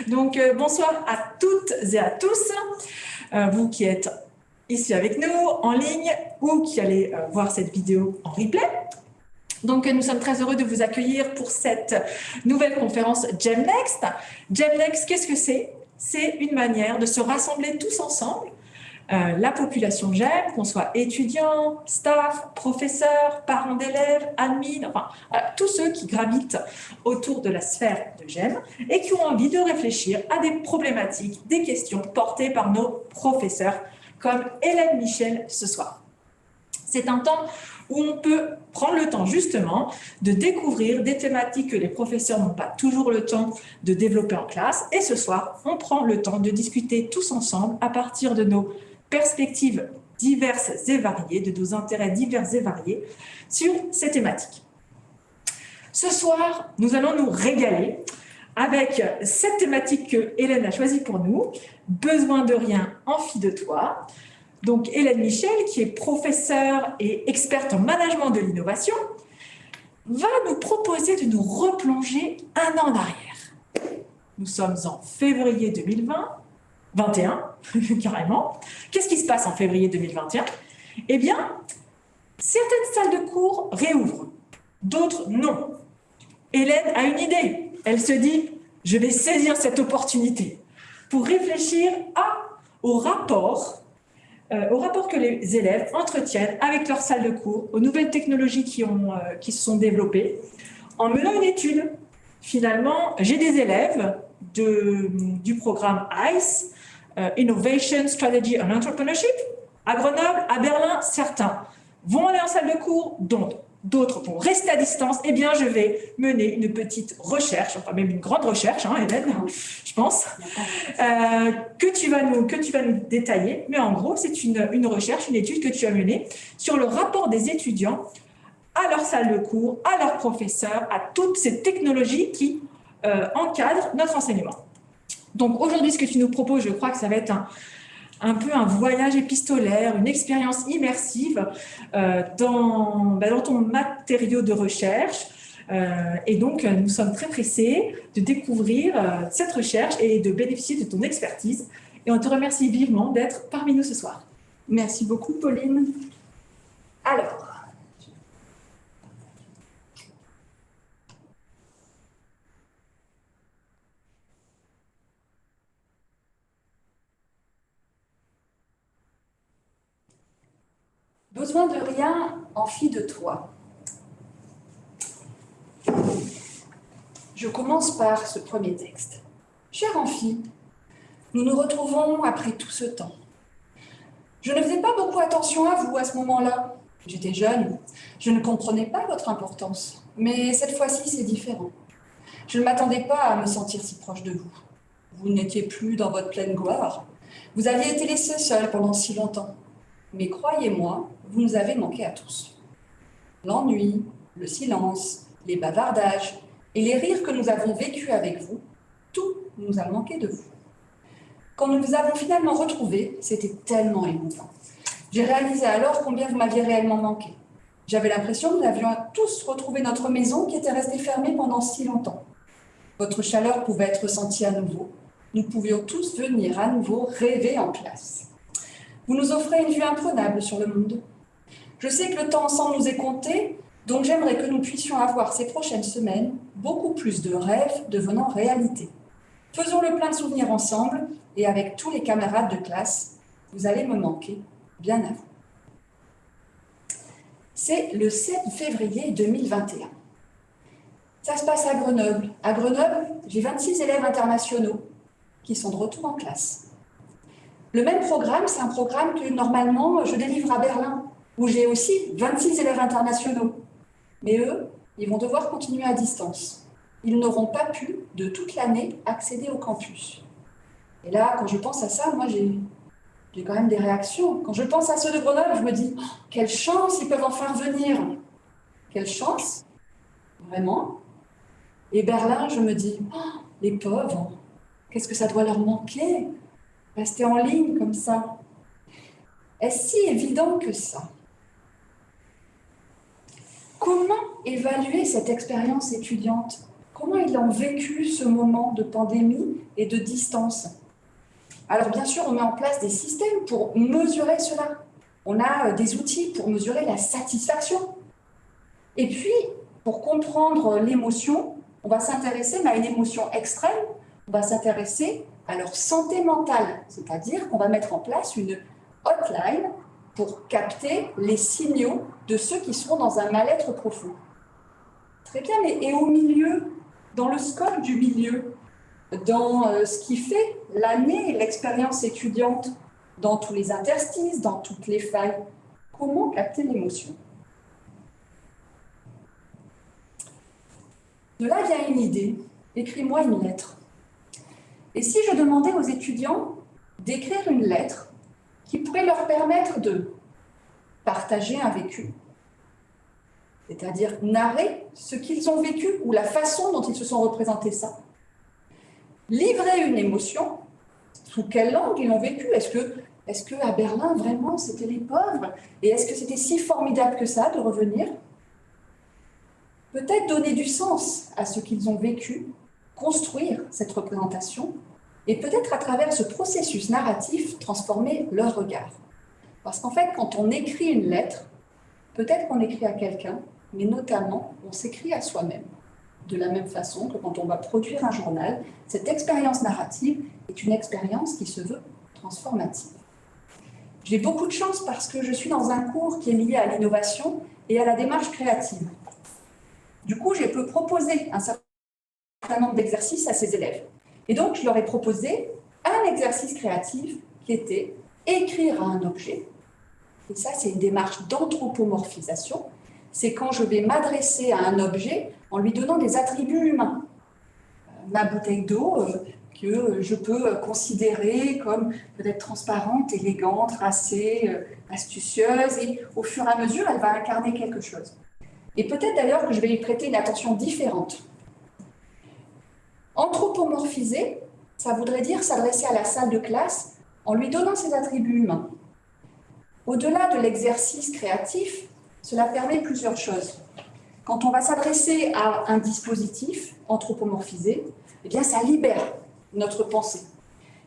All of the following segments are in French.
Donc, bonsoir à toutes et à tous, vous qui êtes ici avec nous, en ligne, ou qui allez voir cette vidéo en replay. Donc, nous sommes très heureux de vous accueillir pour cette nouvelle conférence GEMnext. GEMnext, qu'est-ce que c'est? C'est une manière de se rassembler tous ensemble, la population GEM, qu'on soit étudiants, staff, professeurs, parents d'élèves, admins, enfin, tous ceux qui gravitent autour de la sphère de GEM et qui ont envie de réfléchir à des problématiques, des questions portées par nos professeurs, comme Hélène Michel ce soir. C'est un temps où on peut prendre le temps justement de découvrir des thématiques que les professeurs n'ont pas toujours le temps de développer en classe. Et ce soir, on prend le temps de discuter tous ensemble à partir de nos perspectives diverses et variées, de nos intérêts divers et variés sur ces thématiques. Ce soir, nous allons nous régaler avec cette thématique que Hélène a choisie pour nous, « Besoin de rien, envie de toi ». Donc, Hélène Michel, qui est professeure et experte en management de l'innovation, va nous proposer de nous replonger un an en arrière. Nous sommes en février 2021, carrément. Qu'est-ce qui se passe en février 2021? Eh bien, certaines salles de cours réouvrent, d'autres non. Hélène a une idée. Elle se dit, je vais saisir cette opportunité pour réfléchir au rapport que les élèves entretiennent avec leur salle de cours, aux nouvelles technologies qui se sont développées, en menant une étude. Finalement, j'ai des élèves du programme ICE, Innovation, Strategy and Entrepreneurship, à Grenoble, à Berlin, certains vont aller en salle de cours, d'autres vont rester à distance. Eh bien, je vais mener une petite recherche, enfin même une grande recherche, hein, Hélène, je pense, que tu vas nous détailler. Mais en gros, c'est une recherche, une étude que tu as menée sur le rapport des étudiants à leur salle de cours, à leurs professeurs, à toutes ces technologies qui encadrent notre enseignement. Donc aujourd'hui, ce que tu nous proposes, je crois que ça va être un peu un voyage épistolaire, une expérience immersive dans ton matériau de recherche. Et donc, nous sommes très pressés de découvrir cette recherche et de bénéficier de ton expertise. Et on te remercie vivement d'être parmi nous ce soir. Merci beaucoup, Pauline. Alors, besoin de rien, envie de toi. Je commence par ce premier texte. Chère Amphi, nous nous retrouvons après tout ce temps. Je ne faisais pas beaucoup attention à vous à ce moment-là. J'étais jeune, je ne comprenais pas votre importance. Mais cette fois-ci, c'est différent. Je ne m'attendais pas à me sentir si proche de vous. Vous n'étiez plus dans votre pleine gloire. Vous aviez été laissé seul pendant si longtemps. Mais croyez-moi, vous nous avez manqué à tous. L'ennui, le silence, les bavardages et les rires que nous avons vécus avec vous, tout nous a manqué de vous. Quand nous vous avons finalement retrouvés, c'était tellement émouvant. J'ai réalisé alors combien vous m'aviez réellement manqué. J'avais l'impression que nous avions tous retrouvé notre maison qui était restée fermée pendant si longtemps. Votre chaleur pouvait être ressentie à nouveau. Nous pouvions tous venir à nouveau rêver en classe. Vous nous offrez une vue imprenable sur le monde. Je sais que le temps ensemble nous est compté, donc j'aimerais que nous puissions avoir ces prochaines semaines beaucoup plus de rêves devenant réalité. Faisons le plein de souvenirs ensemble et avec tous les camarades de classe, vous allez me manquer, bien à vous. C'est le 7 février 2021. Ça se passe à Grenoble. À Grenoble, j'ai 26 élèves internationaux qui sont de retour en classe. Le même programme, c'est un programme que normalement je délivre à Berlin, où j'ai aussi 26 élèves internationaux. Mais eux, ils vont devoir continuer à distance. Ils n'auront pas pu, de toute l'année, accéder au campus. Et là, quand je pense à ça, moi, j'ai quand même des réactions. Quand je pense à ceux de Grenoble, je me dis, oh, quelle chance, ils peuvent enfin revenir. Quelle chance, vraiment. Et Berlin, je me dis, oh, les pauvres, qu'est-ce que ça doit leur manquer, rester en ligne comme ça. Est-ce si évident que ça? Comment évaluer cette expérience étudiante? Comment ils ont vécu ce moment de pandémie et de distance. Alors bien sûr, on met en place des systèmes pour mesurer cela. On a des outils pour mesurer la satisfaction. Et puis, pour comprendre l'émotion, on va s'intéresser à une émotion extrême, on va s'intéresser à leur santé mentale, c'est-à-dire qu'on va mettre en place une hotline pour capter les signaux de ceux qui sont dans un mal-être profond. Très bien, et au milieu, dans le scope du milieu, dans ce qui fait l'année et l'expérience étudiante, dans tous les interstices, dans toutes les failles, comment capter l'émotion? De là vient une idée. Écris-moi une lettre. Et si je demandais aux étudiants d'écrire une lettre qui pourrait leur permettre de partager un vécu, c'est-à-dire narrer ce qu'ils ont vécu ou la façon dont ils se sont représentés ça, livrer une émotion, sous quelle langue ils l'ont vécu? Est-ce que à Berlin, vraiment, c'était les pauvres? Et est-ce que c'était si formidable que ça de revenir? Peut-être donner du sens à ce qu'ils ont vécu, construire cette représentation, et peut-être à travers ce processus narratif, transformer leur regard. Parce qu'en fait, quand on écrit une lettre, peut-être qu'on écrit à quelqu'un, mais notamment, on s'écrit à soi-même. De la même façon que quand on va produire un journal, cette expérience narrative est une expérience qui se veut transformative. J'ai beaucoup de chance parce que je suis dans un cours qui est lié à l'innovation et à la démarche créative. Du coup, je peux proposer un certain nombre d'exercices à ces élèves. Et donc, je leur ai proposé un exercice créatif qui était écrire à un objet. Et ça, c'est une démarche d'anthropomorphisation. C'est quand je vais m'adresser à un objet en lui donnant des attributs humains. Ma bouteille d'eau, que je peux considérer comme peut-être transparente, élégante, tracée, astucieuse, et au fur et à mesure, elle va incarner quelque chose. Et peut-être d'ailleurs que je vais lui prêter une attention différente. Anthropomorphiser, ça voudrait dire s'adresser à la salle de classe en lui donnant ses attributs humains. Au-delà de l'exercice créatif, cela permet plusieurs choses. Quand on va s'adresser à un dispositif anthropomorphisé, eh bien, ça libère notre pensée.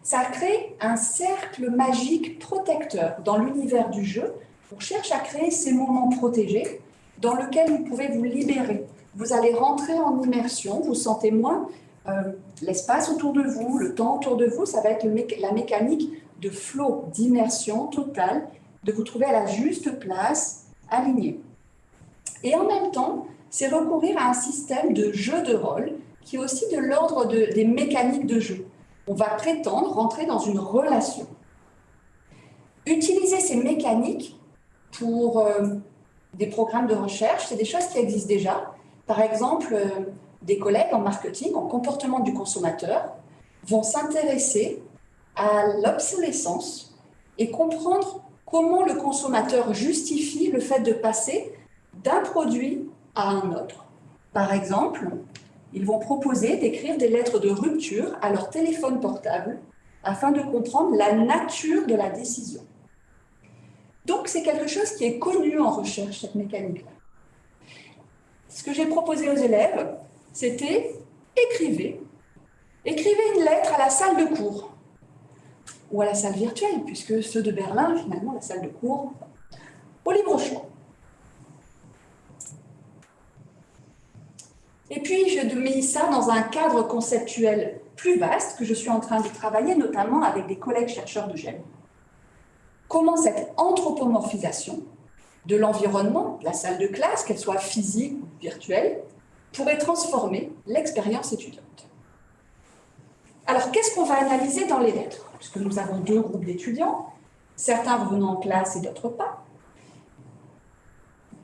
Ça crée un cercle magique protecteur dans l'univers du jeu. On cherche à créer ces moments protégés dans lesquels vous pouvez vous libérer. Vous allez rentrer en immersion, vous sentez moins l'espace autour de vous, le temps autour de vous, ça va être la mécanique de flow, d'immersion totale, de vous trouver à la juste place, aligné. Et en même temps, c'est recourir à un système de jeu de rôle qui est aussi de l'ordre des mécaniques de jeu. On va prétendre rentrer dans une relation. Utiliser ces mécaniques pour des programmes de recherche, c'est des choses qui existent déjà. Par exemple, des collègues en marketing, en comportement du consommateur, vont s'intéresser à l'obsolescence et comprendre comment le consommateur justifie le fait de passer d'un produit à un autre. Par exemple, ils vont proposer d'écrire des lettres de rupture à leur téléphone portable afin de comprendre la nature de la décision. Donc, c'est quelque chose qui est connu en recherche, cette mécanique-là. Ce que j'ai proposé aux élèves, c'était écrivez une lettre à la salle de cours ou à la salle virtuelle, puisque ceux de Berlin, finalement, la salle de cours, au libre choix. Et puis, je mets ça dans un cadre conceptuel plus vaste que je suis en train de travailler, notamment avec des collègues chercheurs de GEM. Comment cette anthropomorphisation de l'environnement, de la salle de classe, qu'elle soit physique ou virtuelle, pourrait transformer l'expérience étudiante. Alors, qu'est-ce qu'on va analyser dans les lettres? Puisque nous avons deux groupes d'étudiants, certains revenant en classe et d'autres pas.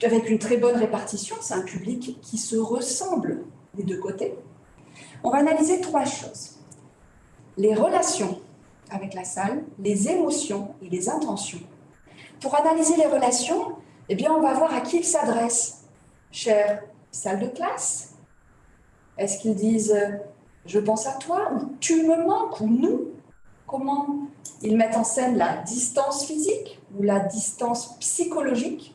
Avec une très bonne répartition, c'est un public qui se ressemble des deux côtés. On va analyser trois choses. Les relations avec la salle, les émotions et les intentions. Pour analyser les relations, eh bien, on va voir à qui ils s'adressent. Chère salle de classe, est-ce qu'ils disent « je pense à toi » ou « tu me manques » ou « nous ». Comment ils mettent en scène la distance physique ou la distance psychologique.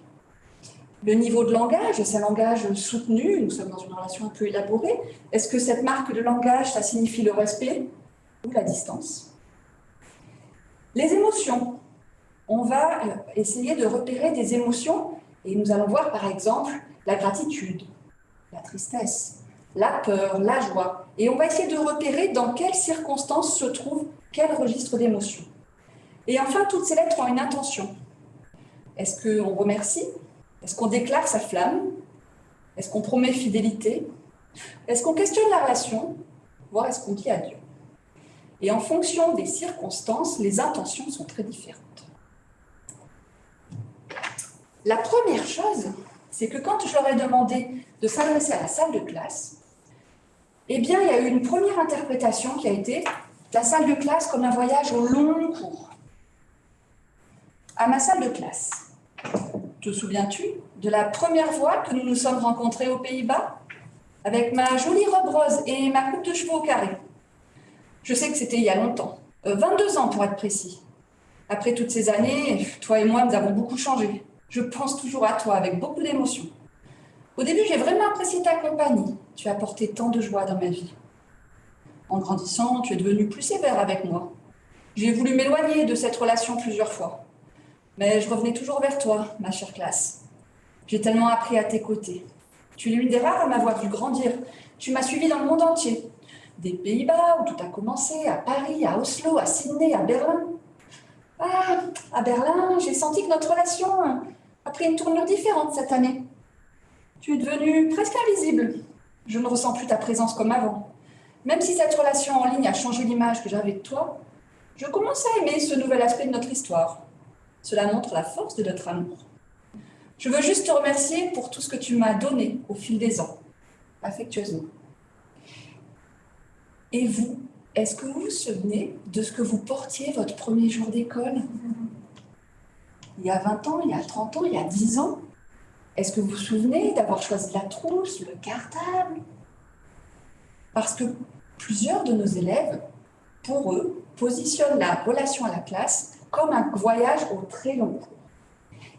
Le niveau de langage, c'est un langage soutenu, nous sommes dans une relation un peu élaborée. Est-ce que cette marque de langage, ça signifie le respect ou la distance. Les émotions. On va essayer de repérer des émotions et nous allons voir par exemple la gratitude, la tristesse, la peur, la joie. Et on va essayer de repérer dans quelles circonstances se trouve quel registre d'émotions. Et enfin, toutes ces lettres ont une intention. Est-ce qu'on remercie? Est-ce qu'on déclare sa flamme? Est-ce qu'on promet fidélité? Est-ce qu'on questionne la relation? Voire est-ce qu'on dit adieu? Et en fonction des circonstances, les intentions sont très différentes. La première chose, c'est que quand je leur ai demandé de s'adresser à la salle de classe, eh bien, il y a eu une première interprétation qui a été la salle de classe comme un voyage au long cours. À ma salle de classe, te souviens-tu de la première fois que nous nous sommes rencontrés aux Pays-Bas? Avec ma jolie robe rose et ma coupe de cheveux au carré. Je sais que c'était il y a longtemps, 22 ans pour être précis. Après toutes ces années, toi et moi, nous avons beaucoup changé. Je pense toujours à toi avec beaucoup d'émotion. Au début, j'ai vraiment apprécié ta compagnie. Tu as apporté tant de joie dans ma vie. En grandissant, tu es devenu plus sévère avec moi. J'ai voulu m'éloigner de cette relation plusieurs fois. Mais je revenais toujours vers toi, ma chère classe. J'ai tellement appris à tes côtés. Tu es l'une des rares à m'avoir vu grandir. Tu m'as suivi dans le monde entier. Des Pays-Bas, où tout a commencé, à Paris, à Oslo, à Sydney, à Berlin. Ah, à Berlin, j'ai senti que notre relation a pris une tournure différente cette année. Tu es devenu presque invisible. Je ne ressens plus ta présence comme avant. Même si cette relation en ligne a changé l'image que j'avais de toi, je commence à aimer ce nouvel aspect de notre histoire. Cela montre la force de notre amour. Je veux juste te remercier pour tout ce que tu m'as donné au fil des ans, affectueusement. Et vous, est-ce que vous vous souvenez de ce que vous portiez votre premier jour d'école? Il y a 20 ans, il y a 30 ans, il y a 10 ans? Est-ce que vous vous souvenez d'avoir choisi la trousse, le cartable? Parce que plusieurs de nos élèves, pour eux, positionnent la relation à la classe comme un voyage au très long cours.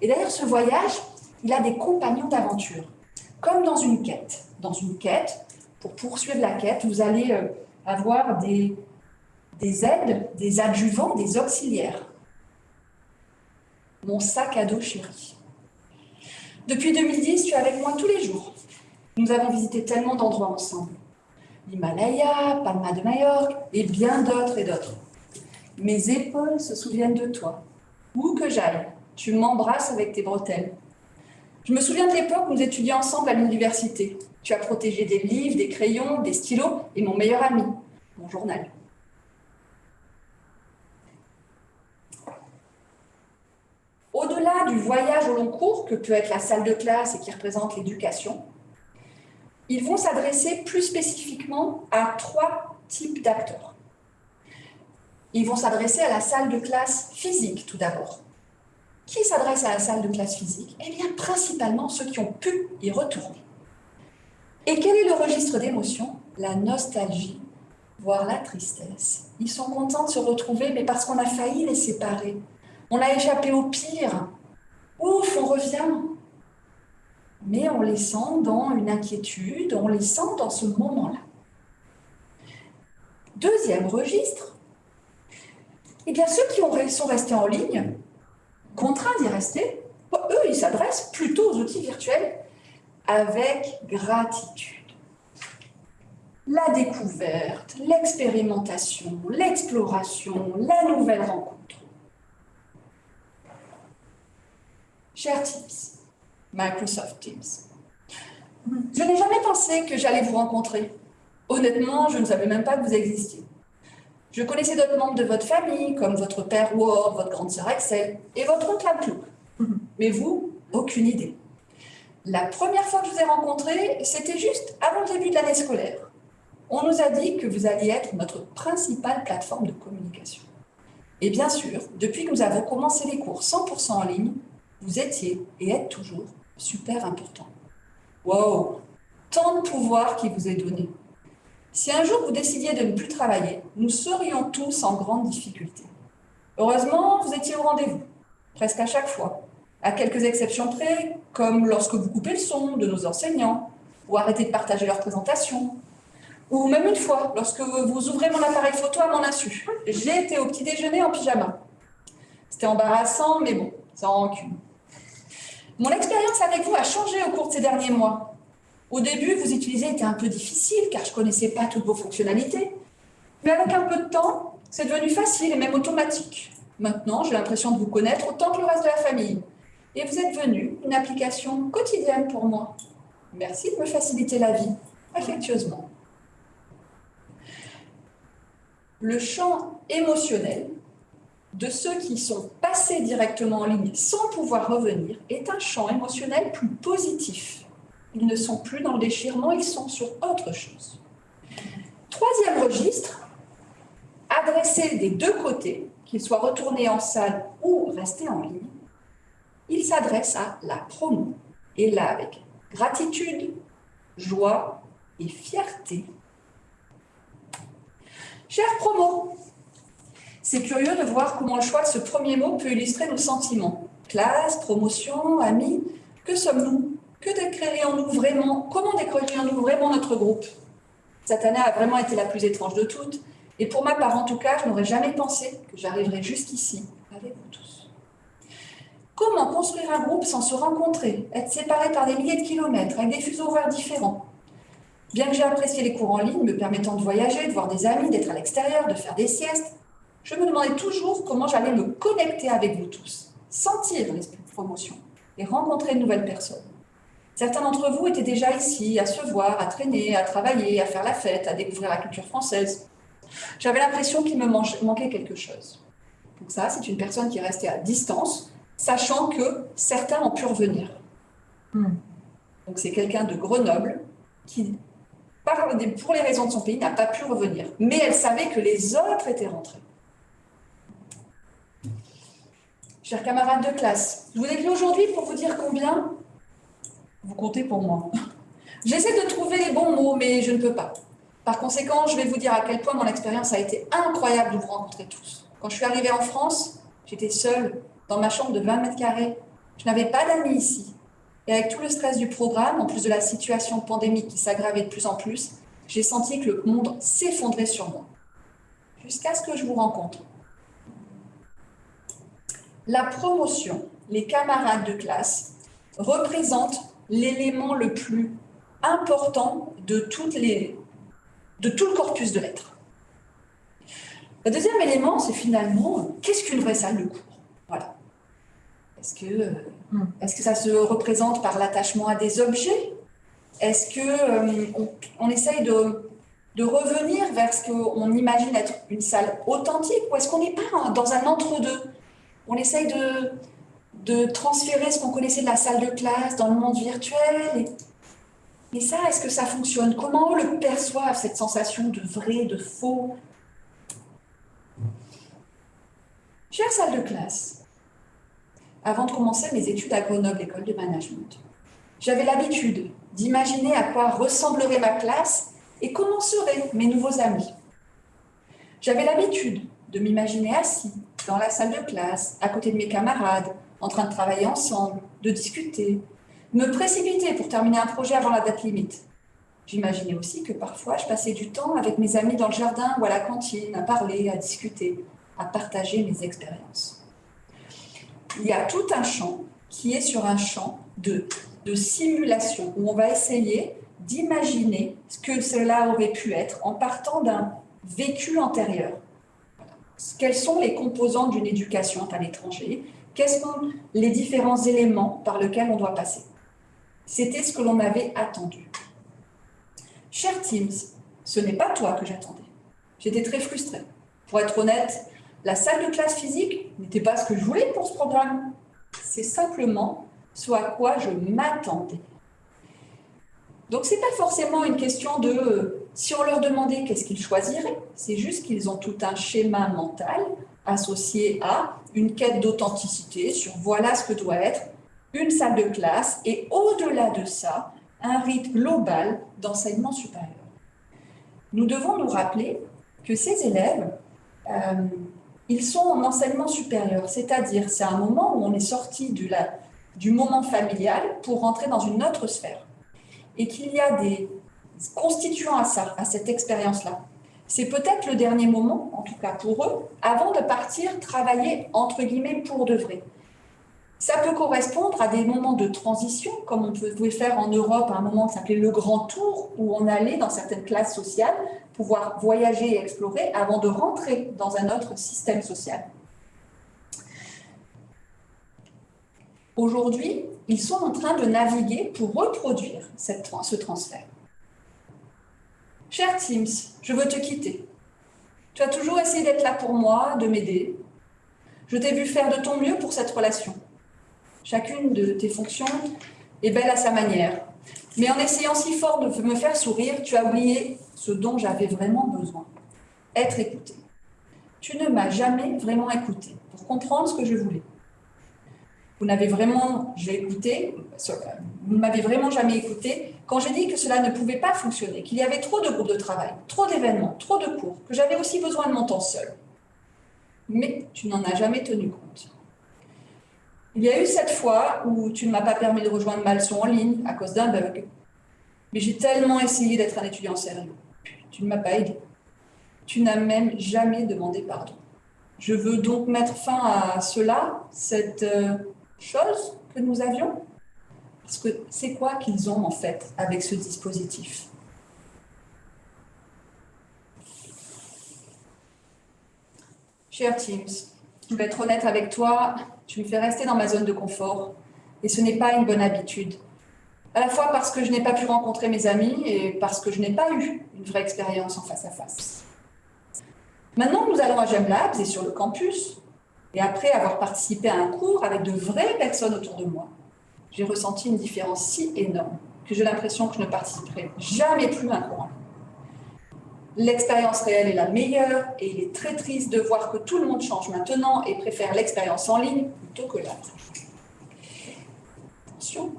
Et d'ailleurs, ce voyage, il a des compagnons d'aventure, comme dans une quête. Dans une quête, pour poursuivre la quête, vous allez avoir des aides, des adjuvants, des auxiliaires. Mon sac à dos chéri. Depuis 2010, tu es avec moi tous les jours. Nous avons visité tellement d'endroits ensemble. L'Himalaya, Palma de Majorque et bien d'autres et d'autres. Mes épaules se souviennent de toi. Où que j'aille, tu m'embrasses avec tes bretelles. Je me souviens de l'époque où nous étudions ensemble à l'université. Tu as protégé des livres, des crayons, des stylos et mon meilleur ami, mon journal. Au-delà du voyage au long cours que peut être la salle de classe et qui représente l'éducation, ils vont s'adresser plus spécifiquement à 3 types d'acteurs. Ils vont s'adresser à la salle de classe physique tout d'abord. Qui s'adresse à la salle de classe physique? Eh bien, principalement ceux qui ont pu y retourner. Et quel est le registre d'émotions? La nostalgie, voire la tristesse. Ils sont contents de se retrouver, mais parce qu'on a failli les séparer. On a échappé au pire. Ouf, on revient. Mais on les sent dans une inquiétude, on les sent dans ce moment-là. Deuxième registre, eh bien, ceux qui sont restés en ligne, contraints d'y rester, eux, ils s'adressent plutôt aux outils virtuels avec gratitude. La découverte, l'expérimentation, l'exploration, la nouvelle rencontre. Chers Teams, Microsoft Teams, je n'ai jamais pensé que j'allais vous rencontrer. Honnêtement, je ne savais même pas que vous existiez. Je connaissais d'autres membres de votre famille, comme votre père Word, votre grande sœur Excel et votre oncle Outlook. Mais vous, aucune idée. La première fois que je vous ai rencontré, c'était juste avant le début de l'année scolaire. On nous a dit que vous alliez être notre principale plateforme de communication. Et bien sûr, depuis que nous avons commencé les cours 100% en ligne, vous étiez et êtes toujours super important. Wow, tant de pouvoir qui vous est donné. Si un jour vous décidiez de ne plus travailler, nous serions tous en grande difficulté. Heureusement, vous étiez au rendez-vous, presque à chaque fois, à quelques exceptions près, comme lorsque vous coupez le son de nos enseignants ou arrêtez de partager leurs présentations, Ou même une fois, lorsque vous ouvrez mon appareil photo à mon insu. J'ai été au petit déjeuner en pyjama. C'était embarrassant, mais bon, sans rancune. Mon expérience avec vous a changé au cours de ces derniers mois. Au début, vous utiliser était un peu difficile, car je ne connaissais pas toutes vos fonctionnalités. Mais avec un peu de temps, c'est devenu facile et même automatique. Maintenant, j'ai l'impression de vous connaître autant que le reste de la famille. Et vous êtes devenu une application quotidienne pour moi. Merci de me faciliter la vie, affectueusement. Le champ émotionnel de ceux qui sont passés directement en ligne sans pouvoir revenir est un champ émotionnel plus positif. Ils ne sont plus dans le déchirement, ils sont sur autre chose. Troisième registre, adressé des deux côtés, qu'ils soient retournés en salle ou restés en ligne, il s'adresse à la promo. Et là, avec gratitude, joie et fierté. Chère promo, c'est curieux de voir comment le choix de ce premier mot peut illustrer nos sentiments. Classe, promotion, amis, que sommes-nous? Que décririons-nous vraiment? Comment décririons-nous vraiment notre groupe? Cette année a vraiment été la plus étrange de toutes. Et pour ma part, en tout cas, je n'aurais jamais pensé que j'arriverais jusqu'ici avec vous tous. Comment construire un groupe sans se rencontrer, être séparés par des milliers de kilomètres, avec des fuseaux horaires différents? Bien que j'ai apprécié les cours en ligne, me permettant de voyager, de voir des amis, d'être à l'extérieur, de faire des siestes, je me demandais toujours comment j'allais me connecter avec vous tous, sentir l'esprit de promotion et rencontrer de nouvelles personnes. Certains d'entre vous étaient déjà ici, à se voir, à traîner, à travailler, à faire la fête, à découvrir la culture française. J'avais l'impression qu'il me manquait quelque chose. Donc ça, c'est une personne qui est restée à distance, sachant que certains ont pu revenir. Donc c'est quelqu'un de Grenoble qui, pour les raisons de son pays, n'a pas pu revenir. Mais elle savait que les autres étaient rentrés. Chers camarades de classe, je vous écris aujourd'hui pour vous dire combien vous comptez pour moi. J'essaie de trouver les bons mots, mais je ne peux pas. Par conséquent, je vais vous dire à quel point mon expérience a été incroyable de vous rencontrer tous. Quand je suis arrivée en France, j'étais seule dans ma chambre de 20 mètres carrés. Je n'avais pas d'amis ici. Et avec tout le stress du programme, en plus de la situation pandémique qui s'aggravait de plus en plus, j'ai senti que le monde s'effondrait sur moi. Jusqu'à ce que je vous rencontre. La promotion, les camarades de classe, représentent l'élément le plus important de tout le corpus de lettres. Le deuxième élément, c'est finalement, qu'est-ce qu'une vraie salle de cours? Voilà. Est-ce que ça se représente par l'attachement à des objets? Est-ce qu'on essaye de revenir vers ce qu'on imagine être une salle authentique? Ou est-ce qu'on n'est pas dans un entre-deux? On essaye de transférer ce qu'on connaissait de la salle de classe dans le monde virtuel. Mais ça, est-ce que ça fonctionne? Comment eux le perçoivent, cette sensation de vrai, de faux? Chère salle de classe, avant de commencer mes études à Grenoble, école de management, j'avais l'habitude d'imaginer à quoi ressemblerait ma classe et comment seraient mes nouveaux amis. J'avais l'habitude de m'imaginer assis dans la salle de classe, à côté de mes camarades, en train de travailler ensemble, de discuter, me précipiter pour terminer un projet avant la date limite. J'imaginais aussi que parfois je passais du temps avec mes amis dans le jardin ou à la cantine, à parler, à discuter, à partager mes expériences. Il y a tout un champ qui est sur un champ de simulation, où on va essayer d'imaginer ce que cela aurait pu être en partant d'un vécu antérieur. Quels sont les composants d'une éducation à l'étranger? Quels sont les différents éléments par lesquels on doit passer? C'était ce que l'on avait attendu. Cher Teams, ce n'est pas toi que j'attendais. J'étais très frustrée. Pour être honnête, la salle de classe physique n'était pas ce que je voulais pour ce programme. C'est simplement ce à quoi je m'attendais. Donc, ce n'est pas forcément une question de si on leur demandait qu'est-ce qu'ils choisiraient, c'est juste qu'ils ont tout un schéma mental associé à une quête d'authenticité sur voilà ce que doit être une salle de classe et au-delà de ça, un rythme global d'enseignement supérieur. Nous devons nous rappeler que ces élèves, ils sont en enseignement supérieur, c'est-à-dire c'est un moment où on est sorti du moment familial pour rentrer dans une autre sphère et qu'il y a des constituant à ça, à cette expérience-là. C'est peut-être le dernier moment, en tout cas pour eux, avant de partir travailler, entre guillemets, pour de vrai. Ça peut correspondre à des moments de transition, comme on pouvait faire en Europe à un moment qui s'appelait le Grand Tour, où on allait dans certaines classes sociales pouvoir voyager et explorer avant de rentrer dans un autre système social. Aujourd'hui, ils sont en train de naviguer pour reproduire ce transfert. Cher Teams, je veux te quitter. Tu as toujours essayé d'être là pour moi, de m'aider. Je t'ai vu faire de ton mieux pour cette relation. Chacune de tes fonctions est belle à sa manière. Mais en essayant si fort de me faire sourire, tu as oublié ce dont j'avais vraiment besoin. Être écouté. Tu ne m'as jamais vraiment écouté pour comprendre ce que je voulais. Vous ne m'avez vraiment jamais écouté quand j'ai dit que cela ne pouvait pas fonctionner, qu'il y avait trop de groupes de travail, trop d'événements, trop de cours, que j'avais aussi besoin de mon temps seul. Mais tu n'en as jamais tenu compte. Il y a eu cette fois où tu ne m'as pas permis de rejoindre ma leçon en ligne à cause d'un bug. Mais j'ai tellement essayé d'être un étudiant sérieux. Tu ne m'as pas aidé. Tu n'as même jamais demandé pardon. Je veux donc mettre fin à cela, cette chose que nous avions. Parce que c'est quoi qu'ils ont en fait avec ce dispositif? Cher Teams, je vais être honnête avec toi, tu me fais rester dans ma zone de confort et ce n'est pas une bonne habitude. À la fois parce que je n'ai pas pu rencontrer mes amis et parce que je n'ai pas eu une vraie expérience en face à face. Maintenant, nous allons à GEM Labs et sur le campus. Et après avoir participé à un cours avec de vraies personnes autour de moi, j'ai ressenti une différence si énorme que j'ai l'impression que je ne participerai jamais plus à un cours. L'expérience réelle est la meilleure et il est très triste de voir que tout le monde change maintenant et préfère l'expérience en ligne plutôt que là. Attention,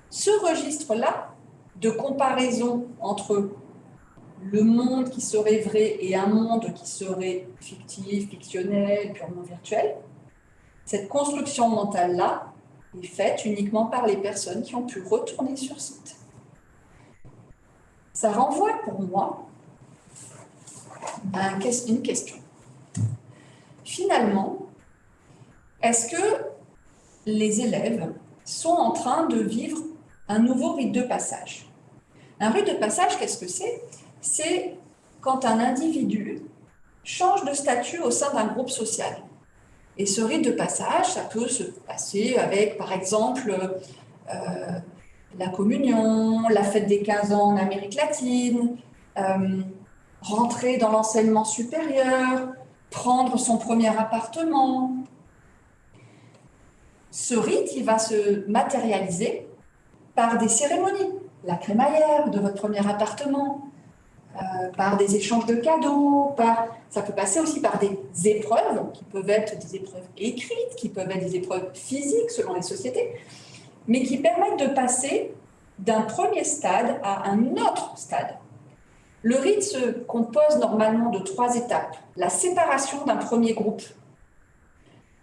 ce registre-là de comparaison entre le monde qui serait vrai et un monde qui serait fictif, fictionnel, purement virtuel, cette construction mentale-là est faite uniquement par les personnes qui ont pu retourner sur site. Ça renvoie pour moi à une question. Finalement, est-ce que les élèves sont en train de vivre un nouveau rite de passage? Un rite de passage, qu'est-ce que c'est? C'est quand un individu change de statut au sein d'un groupe social. Et ce rite de passage, ça peut se passer avec, par exemple, la communion, la fête des 15 ans en Amérique latine, rentrer dans l'enseignement supérieur, prendre son premier appartement. Ce rite, il va se matérialiser par des cérémonies, la crémaillère de votre premier appartement, par des échanges de cadeaux, ça peut passer aussi par des épreuves, qui peuvent être des épreuves écrites, qui peuvent être des épreuves physiques selon les sociétés, mais qui permettent de passer d'un premier stade à un autre stade. Le rite se compose normalement de 3 étapes. La séparation d'un premier groupe,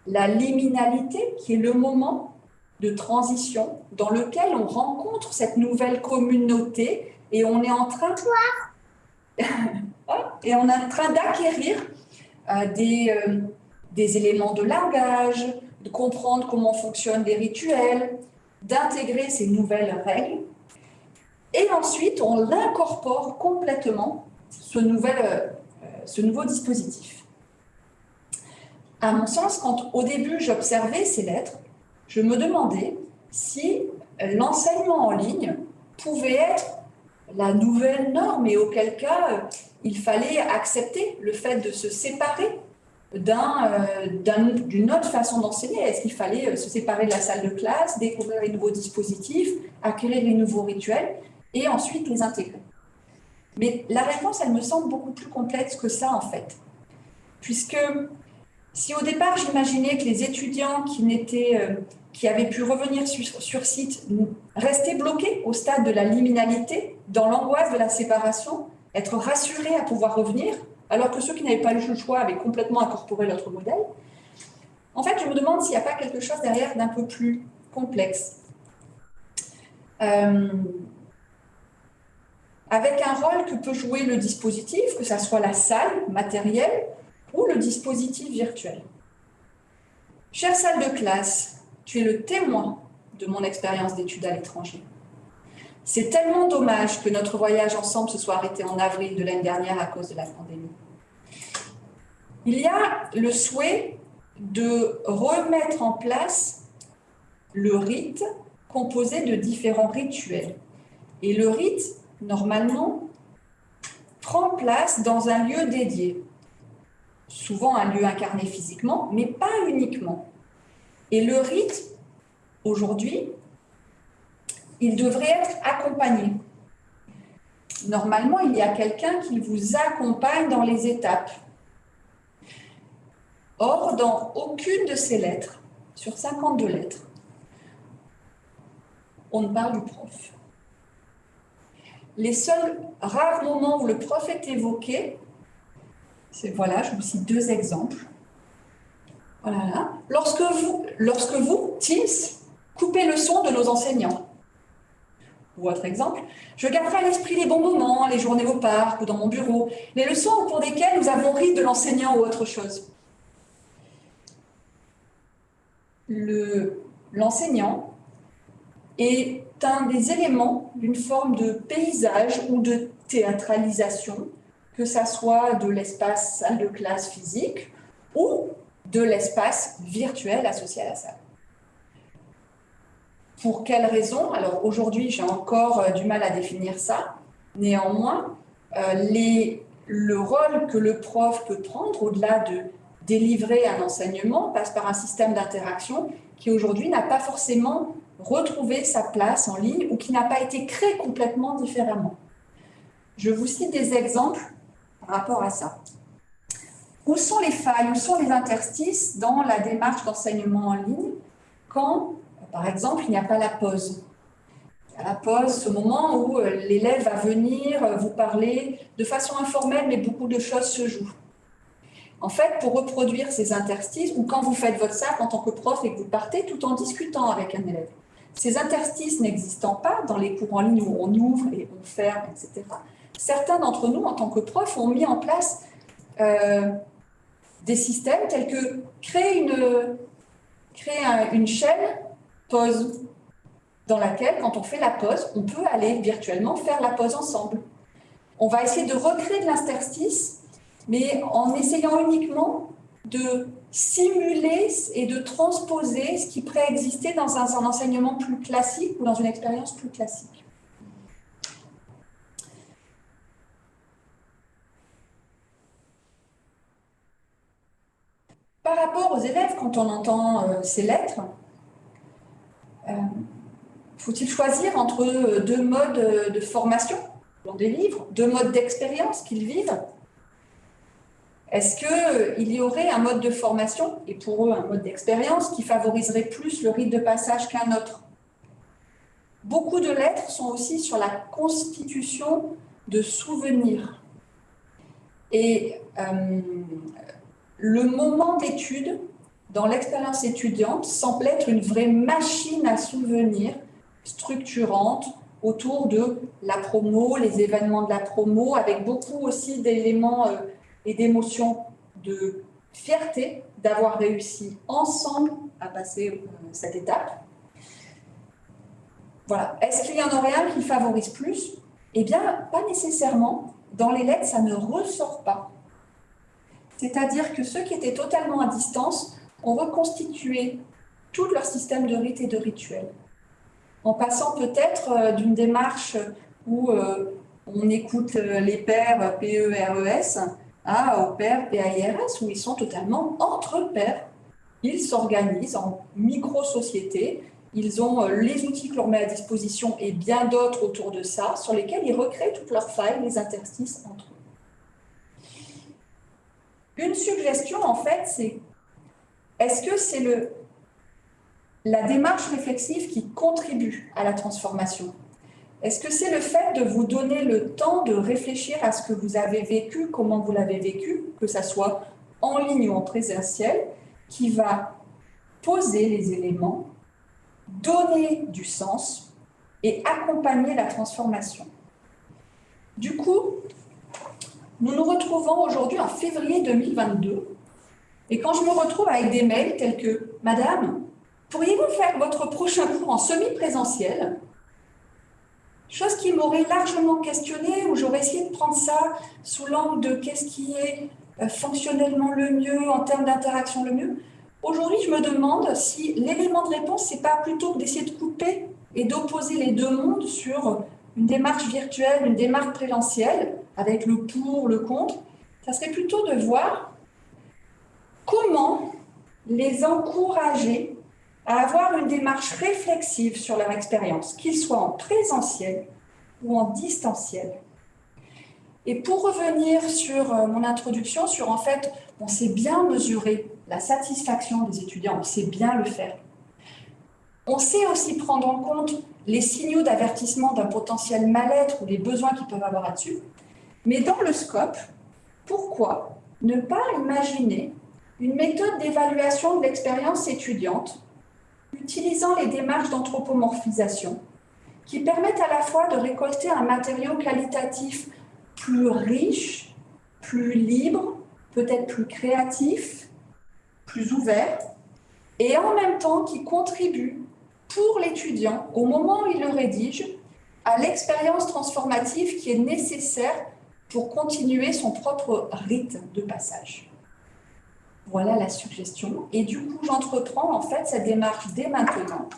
la liminalité, qui est le moment de transition dans lequel on rencontre cette nouvelle communauté et on est en train d'acquérir des éléments de langage, de comprendre comment fonctionnent les rituels, d'intégrer ces nouvelles règles. Et ensuite, on l'incorpore complètement, ce nouveau dispositif. À mon sens, quand au début j'observais ces lettres, je me demandais si l'enseignement en ligne pouvait être la nouvelle norme et auquel cas il fallait accepter le fait de se séparer d'une autre façon d'enseigner. Est-ce qu'il fallait se séparer de la salle de classe, découvrir les nouveaux dispositifs, acquérir les nouveaux rituels et ensuite les intégrer? Mais la réponse, elle me semble beaucoup plus complexe que ça en fait. Puisque si au départ j'imaginais que les étudiants qui avaient pu revenir sur site restaient bloqués au stade de la liminalité, dans l'angoisse de la séparation, être rassurés à pouvoir revenir, alors que ceux qui n'avaient pas eu le choix avaient complètement incorporé l'autre modèle, en fait, je me demande s'il n'y a pas quelque chose derrière d'un peu plus complexe. avec un rôle que peut jouer le dispositif, que ce soit la salle matérielle ou le dispositif virtuel. Chère salle de classe, tu es le témoin de mon expérience d'études à l'étranger. C'est tellement dommage que notre voyage ensemble se soit arrêté en avril de l'année dernière à cause de la pandémie. Il y a le souhait de remettre en place le rite composé de différents rituels. Et le rite, normalement, prend place dans un lieu dédié. Souvent un lieu incarné physiquement, mais pas uniquement. Et le rite, aujourd'hui, il devrait être accompagné. Normalement, il y a quelqu'un qui vous accompagne dans les étapes. Or, dans aucune de ces lettres, sur 52 lettres, on ne parle du prof. Les seuls rares moments où le prof est évoqué, c'est, voilà, je vous cite 2 exemples. Voilà. Lorsque vous, Teams, coupez le son de nos enseignants. Ou autre exemple, je garderai à l'esprit les bons moments, les journées au parc ou dans mon bureau, les leçons au cours desquelles nous avons ri de l'enseignant ou autre chose. L'enseignant est un des éléments d'une forme de paysage ou de théâtralisation, que ça soit de l'espace salle de classe physique ou de l'espace virtuel associé à la salle. Pour quelles raisons? Alors aujourd'hui, j'ai encore du mal à définir ça. Néanmoins, le rôle que le prof peut prendre, au-delà de délivrer un enseignement, passe par un système d'interaction qui aujourd'hui n'a pas forcément retrouvé sa place en ligne ou qui n'a pas été créé complètement différemment. Je vous cite des exemples par rapport à ça. Où sont les failles, où sont les interstices dans la démarche d'enseignement en ligne quand, par exemple, il n'y a pas la pause? Il y a la pause, ce moment où l'élève va venir vous parler de façon informelle, mais beaucoup de choses se jouent. En fait, pour reproduire ces interstices, ou quand vous faites votre SAP en tant que prof et que vous partez tout en discutant avec un élève, ces interstices n'existant pas dans les cours en ligne où on ouvre et on ferme, etc., certains d'entre nous, en tant que profs, ont mis en place des systèmes tels que créer une chaîne pause, dans laquelle, quand on fait la pause, on peut aller virtuellement faire la pause ensemble. On va essayer de recréer de l'interstice, mais en essayant uniquement de simuler et de transposer ce qui préexistait dans un enseignement plus classique ou dans une expérience plus classique. Par rapport aux élèves, quand on entend ces lettres, faut-il choisir entre 2 modes de formation qu'on délivre, 2 modes d'expérience qu'ils vivent? Est-ce qu'il y aurait un mode de formation, et pour eux un mode d'expérience, qui favoriserait plus le rite de passage qu'un autre? Beaucoup de lettres sont aussi sur la constitution de souvenirs. Et le moment d'étude, dans l'expérience étudiante, semble être une vraie machine à souvenirs structurante autour de la promo, les événements de la promo, avec beaucoup aussi d'éléments et d'émotions de fierté d'avoir réussi ensemble à passer cette étape. Voilà. Est-ce qu'il y en aurait un qui favorise plus? Eh bien, pas nécessairement. Dans les lettres, ça ne ressort pas. C'est-à-dire que ceux qui étaient totalement à distance ont reconstitué tout leur système de rites et de rituels, en passant peut-être d'une démarche où on écoute les pairs PERES aux pairs PAIRS, où ils sont totalement entre pairs. Ils s'organisent en micro-sociétés, ils ont les outils que l'on met à disposition et bien d'autres autour de ça, sur lesquels ils recréent toutes leurs failles, les interstices entre eux. Une suggestion, en fait, c'est est-ce que c'est la démarche réflexive qui contribue à la transformation? Est-ce que c'est le fait de vous donner le temps de réfléchir à ce que vous avez vécu, comment vous l'avez vécu, que ça soit en ligne ou en présentiel, qui va poser les éléments, donner du sens et accompagner la transformation? Du coup, nous nous retrouvons aujourd'hui en février 2022 et quand je me retrouve avec des mails tels que « Madame, pourriez-vous faire votre prochain cours en semi-présentiel ?» Chose qui m'aurait largement questionnée, où j'aurais essayé de prendre ça sous l'angle de qu'est-ce qui est fonctionnellement le mieux, en termes d'interaction le mieux. Aujourd'hui, je me demande si l'élément de réponse, c'est pas plutôt que d'essayer de couper et d'opposer les deux mondes sur une démarche virtuelle, une démarche présentielle, avec le pour, le contre. Ça serait plutôt de voir comment les encourager à avoir une démarche réflexive sur leur expérience, qu'ils soient en présentiel ou en distanciel. Et pour revenir sur mon introduction, sur en fait, on sait bien mesurer la satisfaction des étudiants, on sait bien le faire. On sait aussi prendre en compte les signaux d'avertissement d'un potentiel mal-être ou les besoins qu'ils peuvent avoir là-dessus. Mais dans le scope, pourquoi ne pas imaginer une méthode d'évaluation de l'expérience étudiante utilisant les démarches d'anthropomorphisation qui permettent à la fois de récolter un matériau qualitatif plus riche, plus libre, peut-être plus créatif, plus ouvert, et en même temps qui contribue pour l'étudiant, au moment où il le rédige, à l'expérience transformative qui est nécessaire pour continuer son propre rite de passage. Voilà la suggestion. Et du coup, j'entreprends en fait cette démarche dès maintenant.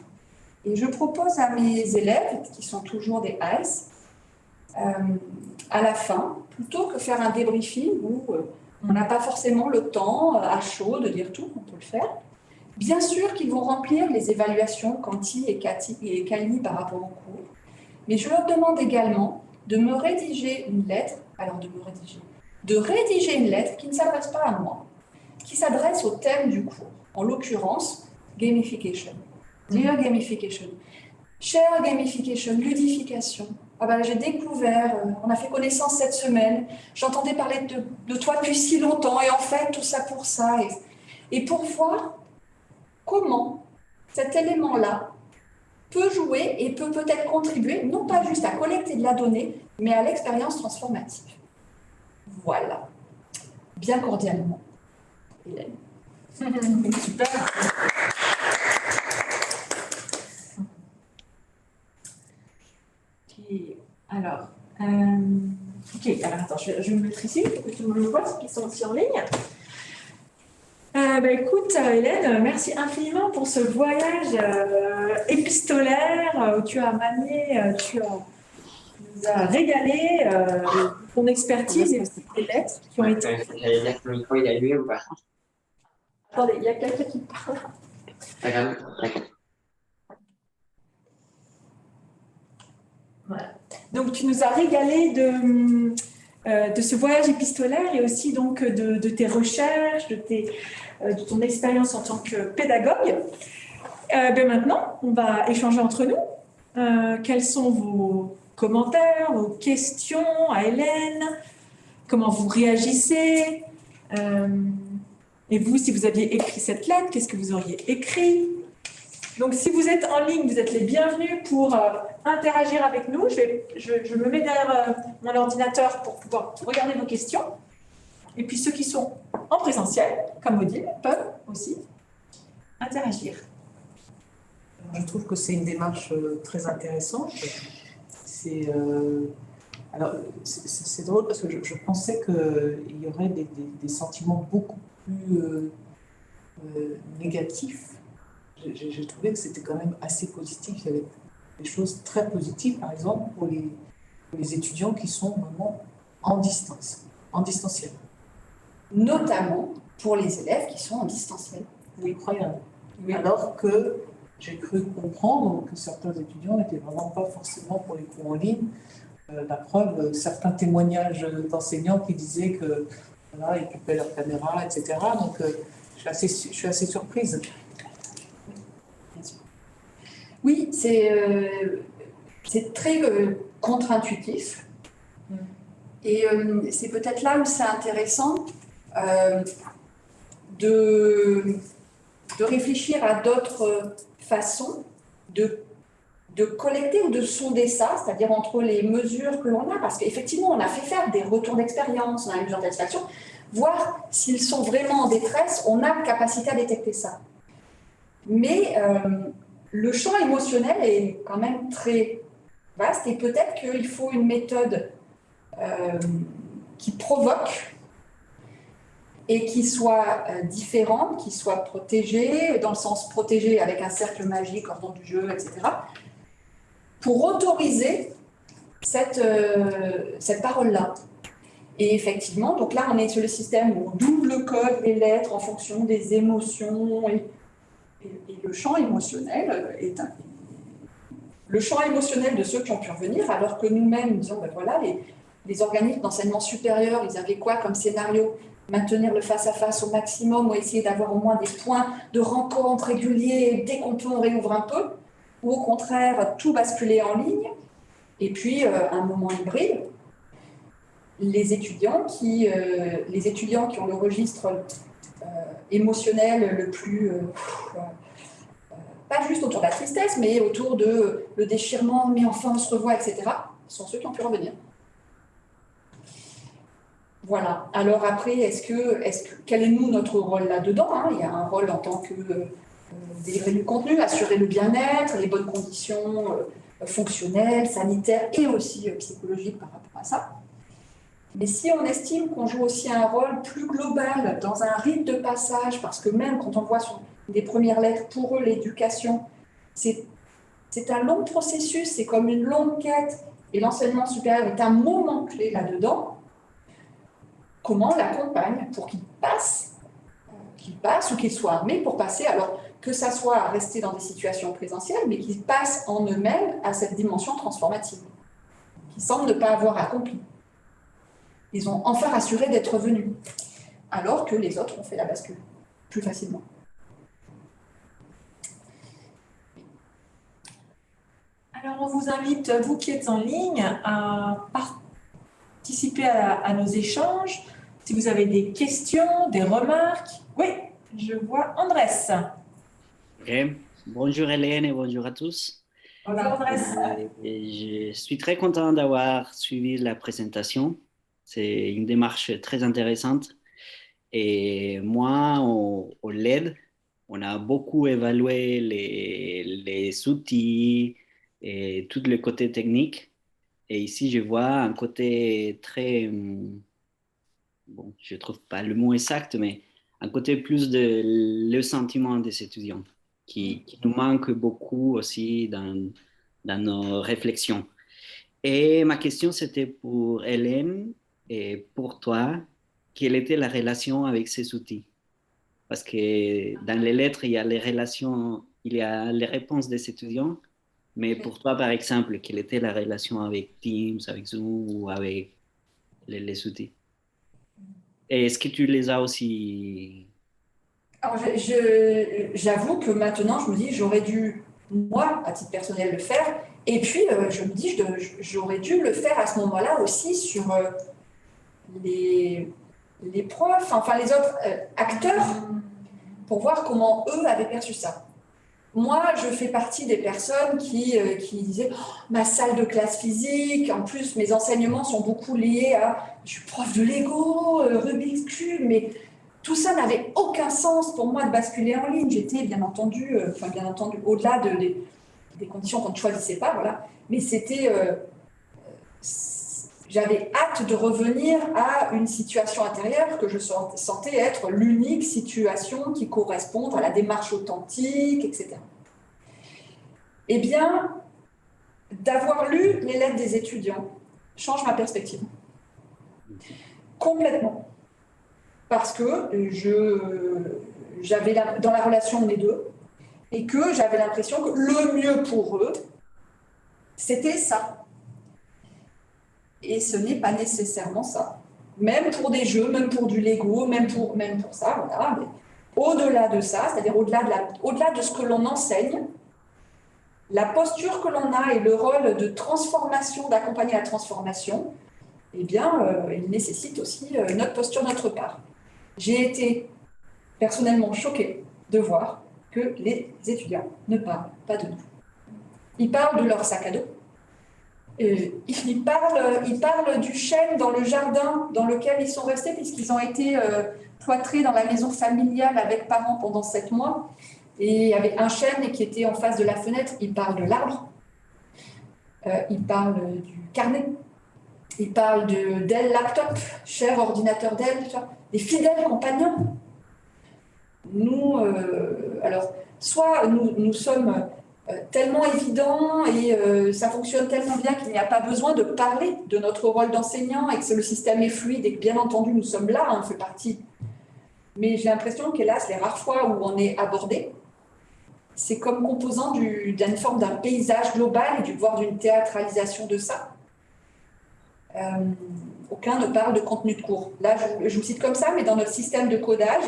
Et je propose à mes élèves, qui sont toujours des AS, à la fin, plutôt que faire un débriefing où on n'a pas forcément le temps à chaud de dire tout, on peut le faire. Bien sûr qu'ils vont remplir les évaluations Canty et Cali par rapport au cours, mais je leur demande également de me rédiger une lettre, de rédiger une lettre qui ne s'adresse pas à moi, qui s'adresse au thème du cours, en l'occurrence, gamification. Dear gamification. Chère gamification, ludification. Ah ben, j'ai découvert, on a fait connaissance cette semaine, j'entendais parler de toi depuis si longtemps, et en fait, tout ça pour ça. Et pour voir comment cet élément-là peut jouer et peut peut-être contribuer, non pas juste à collecter de la donnée, mais à l'expérience transformative. Voilà. Bien cordialement. Hélène. Super. Alors, alors attends, je vais me mettre ici pour que tout le monde me voit, ceux qui sont aussi en ligne. Écoute, Hélène, merci infiniment pour ce voyage épistolaire où tu as manié, nous as régalé ton expertise et tes lettres qui ont été. J'allais dire que le micro il est allumé ou pas? Attendez, il y a quelqu'un qui parle. D'accord. Voilà. Donc, tu nous as régalé de ce voyage épistolaire et aussi donc de tes recherches, de ton expérience en tant que pédagogue. Maintenant, on va échanger entre nous. Quels sont vos commentaires, vos questions à Hélène? Comment vous réagissez? Et vous, si vous aviez écrit cette lettre, qu'est-ce que vous auriez écrit? Donc, si vous êtes en ligne, vous êtes les bienvenus pour interagir avec nous. Je me mets derrière mon ordinateur pour pouvoir regarder vos questions. Et puis, ceux qui sont en présentiel, comme Odile, peuvent aussi interagir. Je trouve que c'est une démarche très intéressante. C'est drôle parce que je pensais qu'il y aurait des sentiments beaucoup plus négatifs. J'ai trouvé que c'était quand même assez positif. Il y avait des choses très positives, par exemple, pour les étudiants qui sont vraiment en distanciel. Notamment pour les élèves qui sont en distanciel. Oui, incroyable. Oui. Alors que j'ai cru comprendre que certains étudiants n'étaient vraiment pas forcément pour les cours en ligne. La preuve, certains témoignages d'enseignants qui disaient que voilà, ils coupaient leur caméra, etc. Donc, je suis assez surprise. Oui, c'est très contre-intuitif. Et c'est peut-être là où c'est intéressant de réfléchir à d'autres façons de de collecter ou de sonder ça, c'est-à-dire entre les mesures que l'on a, parce qu'effectivement, on a fait faire des retours d'expérience, on a une mesure de satisfaction, voir s'ils sont vraiment en détresse, on a capacité à détecter ça. Mais le champ émotionnel est quand même très vaste et peut-être qu'il faut une méthode qui provoque et qui soit différente, qui soit protégée, dans le sens protégée avec un cercle magique, cordon du jeu, etc., pour autoriser cette parole-là. Et effectivement, donc là, on est sur le système où on double code les lettres en fonction des émotions. Et le champ émotionnel le champ émotionnel de ceux qui ont pu revenir, alors que nous-mêmes, nous disons, ben voilà, les organismes d'enseignement supérieur, ils avaient quoi comme scénario? Maintenir le face-à-face au maximum ou essayer d'avoir au moins des points de rencontre réguliers, dès qu'on peut, on réouvre un peu, ou au contraire, tout basculer en ligne. Et puis, un moment hybride, les étudiants qui ont le registre émotionnel le plus... pas juste autour de la tristesse, mais autour de le déchirement, mais enfin on se revoit, etc., sont ceux qui ont pu revenir. Voilà. Alors après, quel est notre rôle là-dedans, hein? Il y a un rôle en tant que délivrer du contenu, assurer le bien-être, les bonnes conditions fonctionnelles, sanitaires et aussi psychologiques par rapport à ça. Mais si on estime qu'on joue aussi un rôle plus global dans un rite de passage, parce que même quand on voit sur des premières lettres, pour eux, l'éducation, c'est un long processus, c'est comme une longue quête, et l'enseignement supérieur est un moment clé là-dedans. Comment on l'accompagne pour qu'il passe ou qu'il soit armé pour passer, alors que ça soit à rester dans des situations présentielles, mais qu'ils passent en eux-mêmes à cette dimension transformative, qu'ils semblent ne pas avoir accompli. Ils ont enfin rassuré d'être venus, alors que les autres ont fait la bascule plus facilement. Alors, on vous invite, vous qui êtes en ligne, à participer à nos échanges. Si vous avez des questions, des remarques. Oui, je vois Andrés. Ok. Bonjour Hélène et bonjour à tous. Bonjour Andrés. Je suis très content d'avoir suivi la présentation. C'est une démarche très intéressante. Et moi, au LED, on a beaucoup évalué les outils et tout le côté technique. Et ici, je vois un côté très, bon, je trouve pas le mot exact, mais un côté plus de le sentiment des étudiants qui nous manque beaucoup aussi dans nos réflexions. Et ma question, c'était pour Hélène et pour toi, quelle était la relation avec ces outils? Parce que dans les lettres, il y a les relations, il y a les réponses des étudiants, mais pour toi, par exemple, quelle était la relation avec Teams, avec Zoom ou avec les outils? Et est-ce que tu les as aussi... Alors, j'avoue que maintenant, je me dis, j'aurais dû, moi, à titre personnel, le faire. Et puis, je me dis, j'aurais dû le faire à ce moment-là aussi sur les profs, enfin les autres acteurs, pour voir comment eux avaient perçu ça. Moi, je fais partie des personnes qui disaient ma salle de classe physique, en plus mes enseignements sont beaucoup liés à je suis prof de Lego, Rubik's Cube, mais tout ça n'avait aucun sens pour moi de basculer en ligne. J'étais bien entendu, au-delà des conditions qu'on ne choisissait pas, voilà. Mais c'était, j'avais hâte de revenir à une situation intérieure que je sentais être l'unique situation qui corresponde à la démarche authentique, etc. Eh bien, d'avoir lu les lettres des étudiants change ma perspective. Complètement. Parce que j'avais dans la relation des deux, et que j'avais l'impression que le mieux pour eux, c'était ça. Et ce n'est pas nécessairement ça. Même pour des jeux, même pour du Lego, même pour ça, voilà. Mais au-delà de ça, c'est-à-dire au-delà de ce que l'on enseigne, la posture que l'on a et le rôle de transformation, d'accompagner la transformation, eh bien, il nécessite aussi notre posture de notre part. J'ai été personnellement choquée de voir que les étudiants ne parlent pas de nous. Ils parlent de leur sac à dos. Ils parlent du chêne dans le jardin dans lequel ils sont restés puisqu'ils ont été cloîtrés dans la maison familiale avec parents pendant 7 mois. Et il y avait un chêne qui était en face de la fenêtre. Ils parlent de l'arbre. Ils parlent du carnet. Ils parlent de Dell Laptop, cher ordinateur Dell, des fidèles compagnons. Nous, alors, soit nous sommes tellement évidents et ça fonctionne tellement bien qu'il n'y a pas besoin de parler de notre rôle d'enseignant et que le système est fluide et que bien entendu nous sommes là, on fait partie. Mais j'ai l'impression qu'hélas, les rares fois où on est abordé, c'est comme composant d'une forme d'un paysage global et voire d'une théâtralisation de ça. Aucun ne parle de contenu de cours. Là, je vous cite comme ça, mais dans notre système de codage,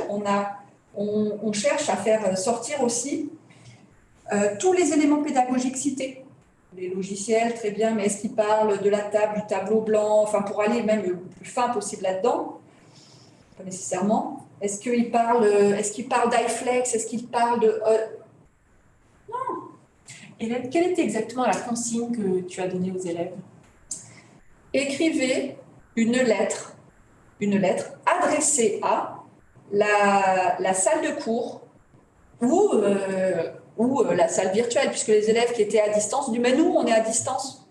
on cherche à faire sortir aussi tous les éléments pédagogiques cités. Les logiciels, très bien, mais est-ce qu'ils parlent de la table, du tableau blanc, enfin pour aller même le plus fin possible là-dedans? Pas nécessairement. Est-ce qu'ils parlent d'iFlex? Est-ce qu'ils parlent de... Non. Hélène, quelle était exactement la consigne que tu as donnée aux élèves? Écrivez une lettre adressée à la salle de cours ou la salle virtuelle, puisque les élèves qui étaient à distance disent « mais nous, on est à distance ».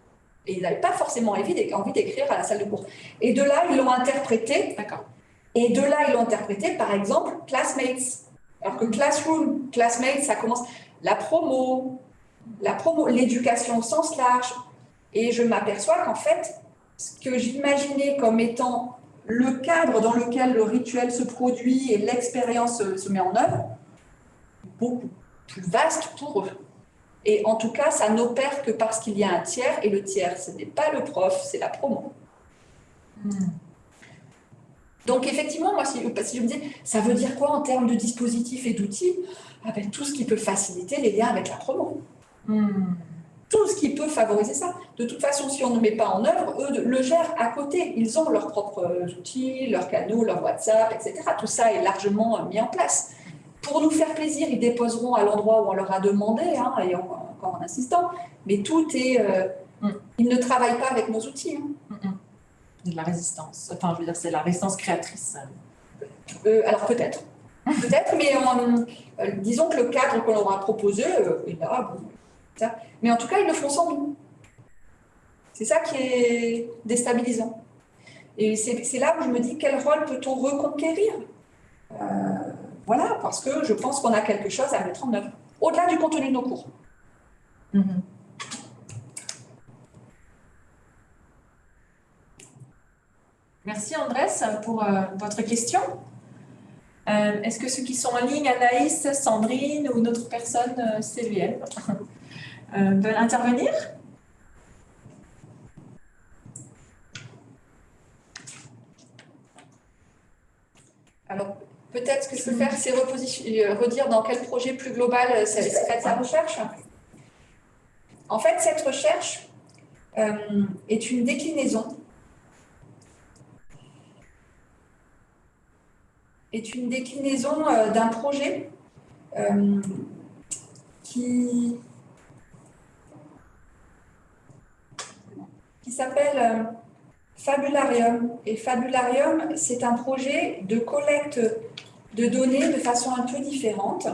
Et ils n'avaient pas forcément envie d'écrire à la salle de cours. Et de là, ils l'ont interprété. D'accord. Et de là, ils l'ont interprété, par exemple, classmates. Alors que classroom, classmates, ça commence la promo, l'éducation au sens large. Et je m'aperçois qu'en fait, ce que j'imaginais comme étant le cadre dans lequel le rituel se produit et l'expérience se met en œuvre, beaucoup plus vaste pour eux. Et en tout cas, ça n'opère que parce qu'il y a un tiers, et le tiers, ce n'est pas le prof, c'est la promo. Donc effectivement, moi, si je me dis, ça veut dire quoi en termes de dispositifs et d'outils? Tout ce qui peut faciliter les liens avec la promo. Tout ce qui peut favoriser ça. De toute façon, si on ne met pas en œuvre, eux le gèrent à côté. Ils ont leurs propres outils, leurs canaux, leur WhatsApp, etc. Tout ça est largement mis en place. Pour nous faire plaisir, ils déposeront à l'endroit où on leur a demandé, et encore en insistant, mais tout est... Ils ne travaillent pas avec nos outils. De la résistance. Enfin, je veux dire, c'est la résistance créatrice. Alors peut-être, mais disons que le cadre qu'on leur a proposé est là, ça. Mais en tout cas, ils le font sans nous. C'est ça qui est déstabilisant. Et c'est là où je me dis, quel rôle peut-on reconquérir? Voilà, parce que je pense qu'on a quelque chose à mettre en œuvre, au-delà du contenu de nos cours. Merci Andrés pour votre question. Est-ce que ceux qui sont en ligne, Anaïs, Sandrine ou une autre personne, Célienne, veulent intervenir? Alors, peut-être ce que je peux faire, c'est redire dans quel projet plus global s'est faite sa recherche. En fait, cette recherche est une déclinaison d'un projet qui s'appelle Fabularium. Et Fabularium, c'est un projet de collecte de données de façon un peu différente.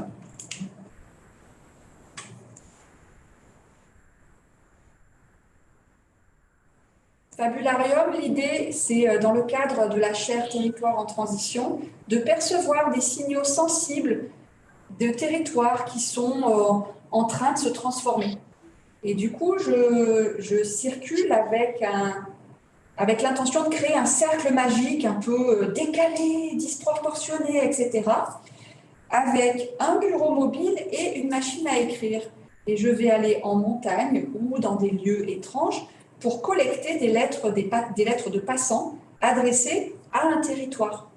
Fabularium, l'idée, c'est dans le cadre de la chaire Territoire en transition, de percevoir des signaux sensibles de territoires qui sont en train de se transformer. Et du coup, je circule avec l'intention de créer un cercle magique un peu décalé, disproportionné, etc., avec un bureau mobile et une machine à écrire. Et je vais aller en montagne ou dans des lieux étranges pour collecter des lettres de passants adressées à un territoire.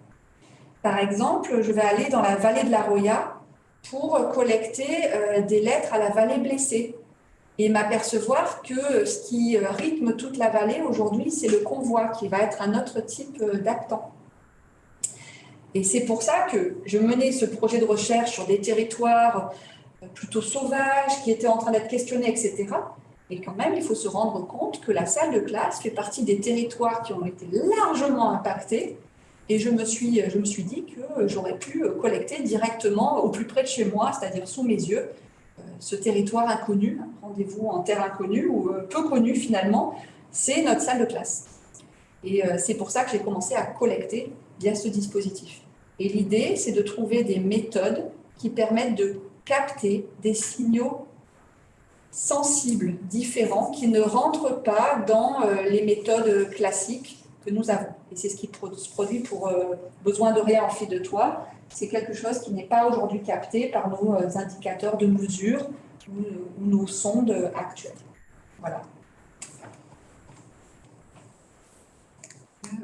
Par exemple, je vais aller dans la vallée de la Roya pour collecter des lettres à la vallée blessée et m'apercevoir que ce qui rythme toute la vallée aujourd'hui, c'est le convoi qui va être un autre type d'actant. Et c'est pour ça que je menais ce projet de recherche sur des territoires plutôt sauvages, qui étaient en train d'être questionnés, etc. Et quand même, il faut se rendre compte que la salle de classe fait partie des territoires qui ont été largement impactés. Et je me suis dit que j'aurais pu collecter directement au plus près de chez moi, c'est-à-dire sous mes yeux, ce territoire inconnu, rendez-vous en terre inconnue ou peu connu finalement, c'est notre salle de classe. Et c'est pour ça que j'ai commencé à collecter via ce dispositif. Et l'idée, c'est de trouver des méthodes qui permettent de capter des signaux sensibles, différents, qui ne rentrent pas dans les méthodes classiques que nous avons. Et c'est ce qui se produit pour besoin de rien en fait de toi. C'est quelque chose qui n'est pas aujourd'hui capté par nos indicateurs de mesure ou nos sondes actuelles. Voilà.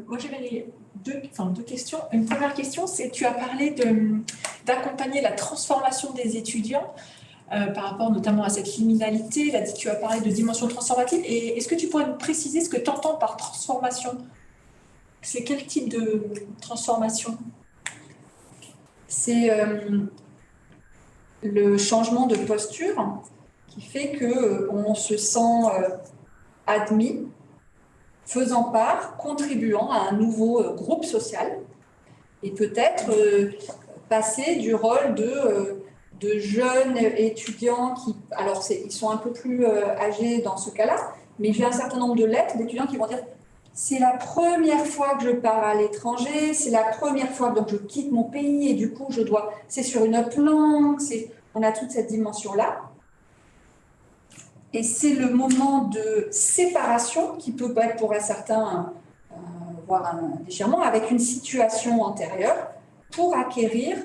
Moi, j'avais deux questions. Une première question, c'est tu as parlé d'accompagner la transformation des étudiants par rapport notamment à cette liminalité. Là, tu as parlé de dimension transformative. Et est-ce que tu pourrais nous préciser ce que tu entends par transformation? C'est quel type de transformation? C'est le changement de posture qui fait qu'on se sent admis, faisant part, contribuant à un nouveau groupe social et peut-être passer du rôle de jeunes étudiants qui, alors ils sont un peu plus âgés dans ce cas-là, mais j'ai un certain nombre de lettres d'étudiants qui vont dire c'est la première fois que je pars à l'étranger, c'est la première fois que je quitte mon pays et du coup c'est sur une autre langue, on a toute cette dimension-là. Et c'est le moment de séparation qui peut être pour certains voire un déchirement avec une situation antérieure pour acquérir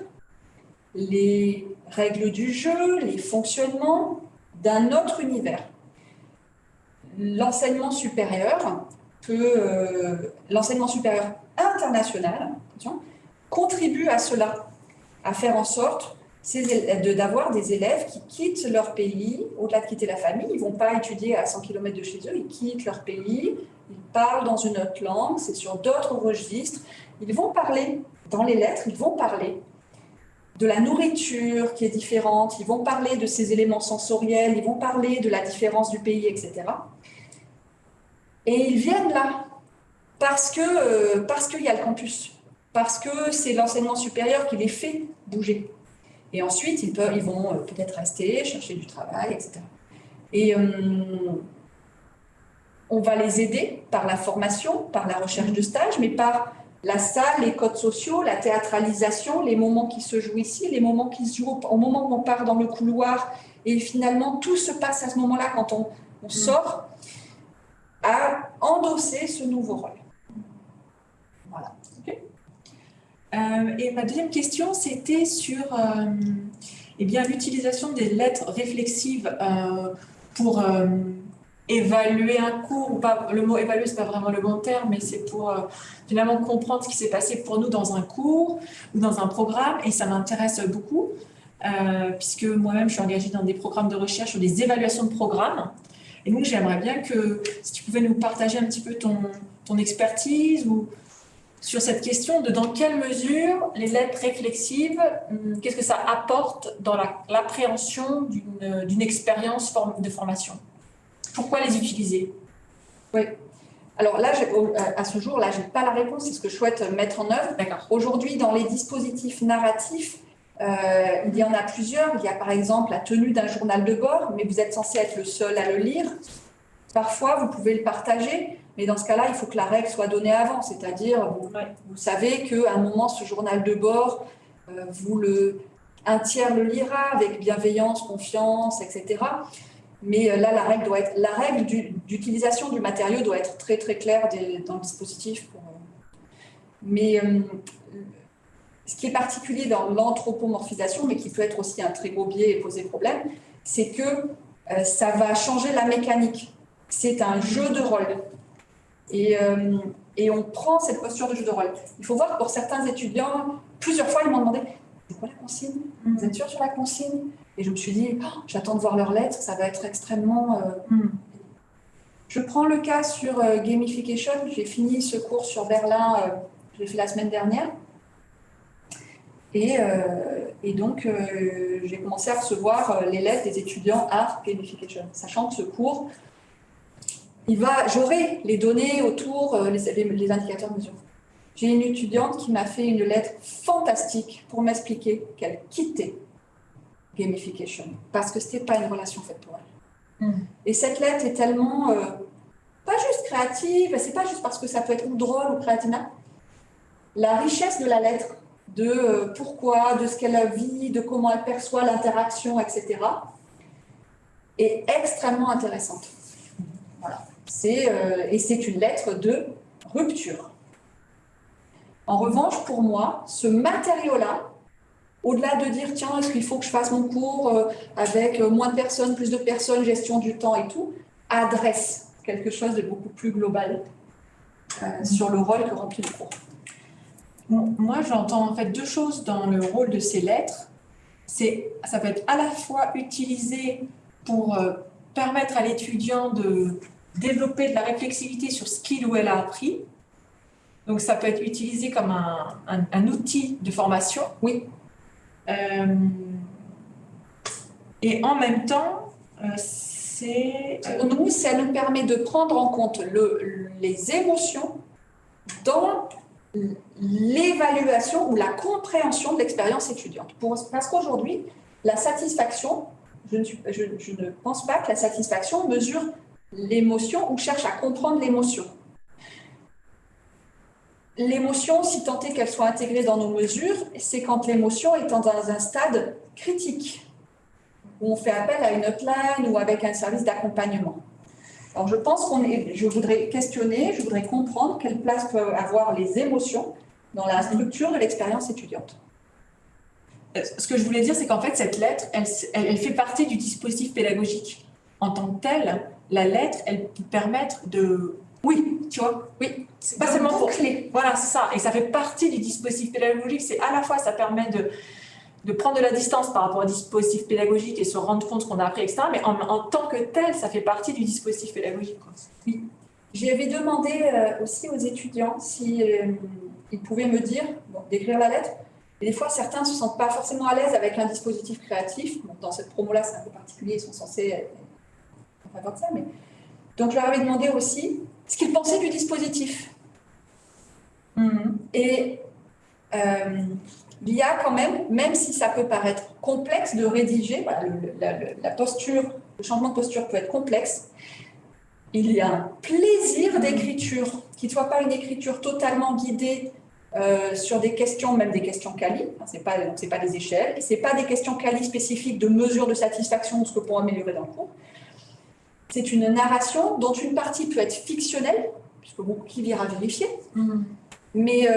les règles du jeu, les fonctionnements d'un autre univers. L'enseignement supérieur international contribue à cela, à faire en sorte d'avoir des élèves qui quittent leur pays, au-delà de quitter la famille, ils ne vont pas étudier à 100 km de chez eux, ils quittent leur pays, ils parlent dans une autre langue, c'est sur d'autres registres, ils vont parler, dans les lettres, ils vont parler de la nourriture qui est différente, ils vont parler de ces éléments sensoriels, ils vont parler de la différence du pays, etc. Et ils viennent là parce qu'il y a le campus, parce que c'est l'enseignement supérieur qui les fait bouger. Et ensuite, ils vont peut-être rester, chercher du travail, etc. Et on va les aider par la formation, par la recherche de stage, mais par la salle, les codes sociaux, la théâtralisation, les moments qui se jouent ici, les moments qui se jouent au moment où on part dans le couloir. Et finalement, tout se passe à ce moment-là, quand on sort, à endosser ce nouveau rôle. Voilà. Okay. Et ma deuxième question, c'était sur l'utilisation des lettres réflexives pour évaluer un cours, ou pas. Le mot évaluer, c'est pas vraiment le bon terme, mais c'est pour finalement comprendre ce qui s'est passé pour nous dans un cours ou dans un programme, et ça m'intéresse beaucoup, puisque moi-même, je suis engagée dans des programmes de recherche ou des évaluations de programmes. Et donc, j'aimerais bien que, si tu pouvais nous partager un petit peu ton expertise ou sur cette question de dans quelle mesure les lettres réflexives, qu'est-ce que ça apporte dans l'appréhension d'une expérience de formation? Pourquoi les utiliser? Oui. Alors là, à ce jour, là, je n'ai pas la réponse, c'est ce que je souhaite mettre en œuvre. Aujourd'hui, dans les dispositifs narratifs, il y en a plusieurs. Il y a par exemple la tenue d'un journal de bord, mais vous êtes censé être le seul à le lire. Parfois, vous pouvez le partager, mais dans ce cas-là, il faut que la règle soit donnée avant. C'est-à-dire, vous savez qu'à un moment, ce journal de bord, un tiers le lira avec bienveillance, confiance, etc. Mais là, la règle d'utilisation du matériau doit être très, très claire dans le dispositif. Mais ce qui est particulier dans l'anthropomorphisation, mais qui peut être aussi un très gros biais et poser problème, c'est que ça va changer la mécanique. C'est un jeu de rôle. Et on prend cette posture de jeu de rôle. Il faut voir que pour certains étudiants, plusieurs fois, ils m'ont demandé « C'est quoi la consigne ? Vous êtes sûr sur la consigne ?» Et je me suis dit « J'attends de voir leurs lettres, ça va être extrêmement… Je prends le cas sur gamification. J'ai fini ce cours sur Berlin, je l'ai fait la semaine dernière. Et Et donc, j'ai commencé à recevoir les lettres des étudiants Art Gamification, sachant que ce cours, j'aurai les données autour, les indicateurs de mesure. J'ai une étudiante qui m'a fait une lettre fantastique pour m'expliquer qu'elle quittait Gamification parce que ce n'était pas une relation faite pour elle. Et cette lettre est tellement, pas juste créative, c'est pas juste parce que ça peut être ou drôle ou créative, la richesse de la lettre, de pourquoi, de ce qu'elle vit, de comment elle perçoit l'interaction, etc., est extrêmement intéressante. Voilà. Et c'est une lettre de rupture. En revanche, pour moi, ce matériau-là, au-delà de dire, tiens, est-ce qu'il faut que je fasse mon cours avec moins de personnes, plus de personnes, gestion du temps et tout, adresse quelque chose de beaucoup plus global sur le rôle que remplit le cours. Moi, j'entends en fait deux choses dans le rôle de ces lettres. Ça peut être à la fois utilisé pour permettre à l'étudiant de développer de la réflexivité sur ce qu'il ou elle a appris. Donc, ça peut être utilisé comme un outil de formation. Oui. Et en même temps, pour nous, ça nous permet de prendre en compte les émotions dans l'évaluation ou la compréhension de l'expérience étudiante. Parce qu'aujourd'hui, la satisfaction, je ne pense pas que la satisfaction mesure l'émotion ou cherche à comprendre l'émotion. L'émotion, si tant est qu'elle soit intégrée dans nos mesures, c'est quand l'émotion est dans un stade critique, où on fait appel à une hotline ou avec un service d'accompagnement. Alors je pense je voudrais questionner, je voudrais comprendre quelle place peuvent avoir les émotions dans la structure de l'expérience étudiante. Ce que je voulais dire, c'est qu'en fait, cette lettre, elle fait partie du dispositif pédagogique. En tant que telle, la lettre, elle peut permettre de... Oui, tu vois, oui. C'est pas seulement pour... clé. Voilà, c'est ça. Et ça fait partie du dispositif pédagogique. C'est à la fois, ça permet de prendre de la distance par rapport au dispositif pédagogique et se rendre compte ce qu'on a appris, etc. Mais en tant que tel, ça fait partie du dispositif pédagogique. Oui. J'avais demandé aussi aux étudiants si ils pouvaient me dire, d'écrire la lettre. Et des fois, certains ne se sentent pas forcément à l'aise avec un dispositif créatif. Bon, dans cette promo-là, c'est un peu particulier, ils sont censés être en faveur de ça. Mais... Donc, je leur avais demandé aussi ce qu'ils pensaient du dispositif. Et il y a quand même si ça peut paraître complexe de rédiger, la posture, le changement de posture peut être complexe, il y a un plaisir d'écriture qui ne soit pas une écriture totalement guidée sur des questions, même des questions quali, c'est pas des échelles, et c'est pas des questions quali spécifiques de mesure de satisfaction ou ce que pour améliorer dans le cours. C'est une narration dont une partie peut être fictionnelle, puisque beaucoup qui lire à vérifier, mais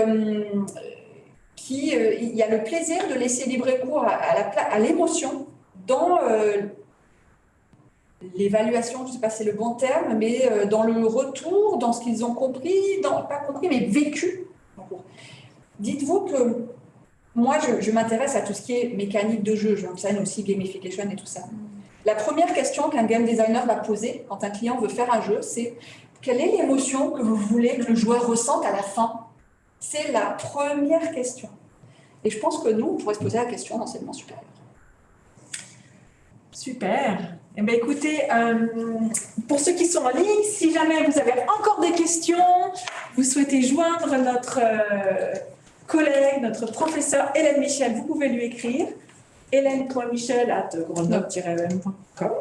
il y a le plaisir de laisser libre cours à l'émotion dans l'évaluation, je ne sais pas si c'est le bon terme, mais dans le retour, dans ce qu'ils ont compris, pas compris, mais vécu. Dites-vous que moi, je m'intéresse à tout ce qui est mécanique de jeu, j'enseigne aussi gamification et tout ça. La première question qu'un game designer va poser quand un client veut faire un jeu, c'est quelle est l'émotion que vous voulez que le joueur ressente à la fin? C'est la première question. Et je pense que nous, on pourrait se poser la question d'enseignement supérieur. Super. Eh bien, écoutez, pour ceux qui sont en ligne, si jamais vous avez encore des questions, vous souhaitez joindre notre collègue, notre professeur Hélène Michel, vous pouvez lui écrire hélène.michel@grenoble-em.com.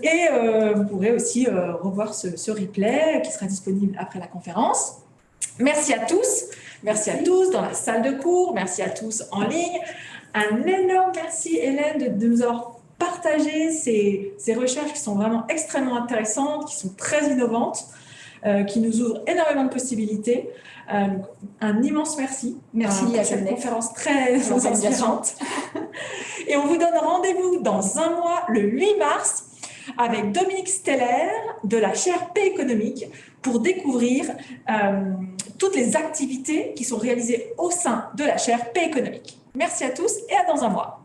Et vous pourrez aussi revoir ce replay qui sera disponible après la conférence. Merci à tous. Merci à tous dans la salle de cours. Merci à tous en ligne. Un énorme merci, Hélène, de nous avoir partagé ces recherches qui sont vraiment extrêmement intéressantes, qui sont très innovantes, qui nous ouvrent énormément de possibilités. Un immense merci. Merci à cette Jeannette. conférence très inspirante. Et on vous donne rendez-vous dans un mois, le 8 mars, avec Dominique Steller de la chaire P économique pour découvrir toutes les activités qui sont réalisées au sein de la chaire P économique. Merci à tous et à dans un mois.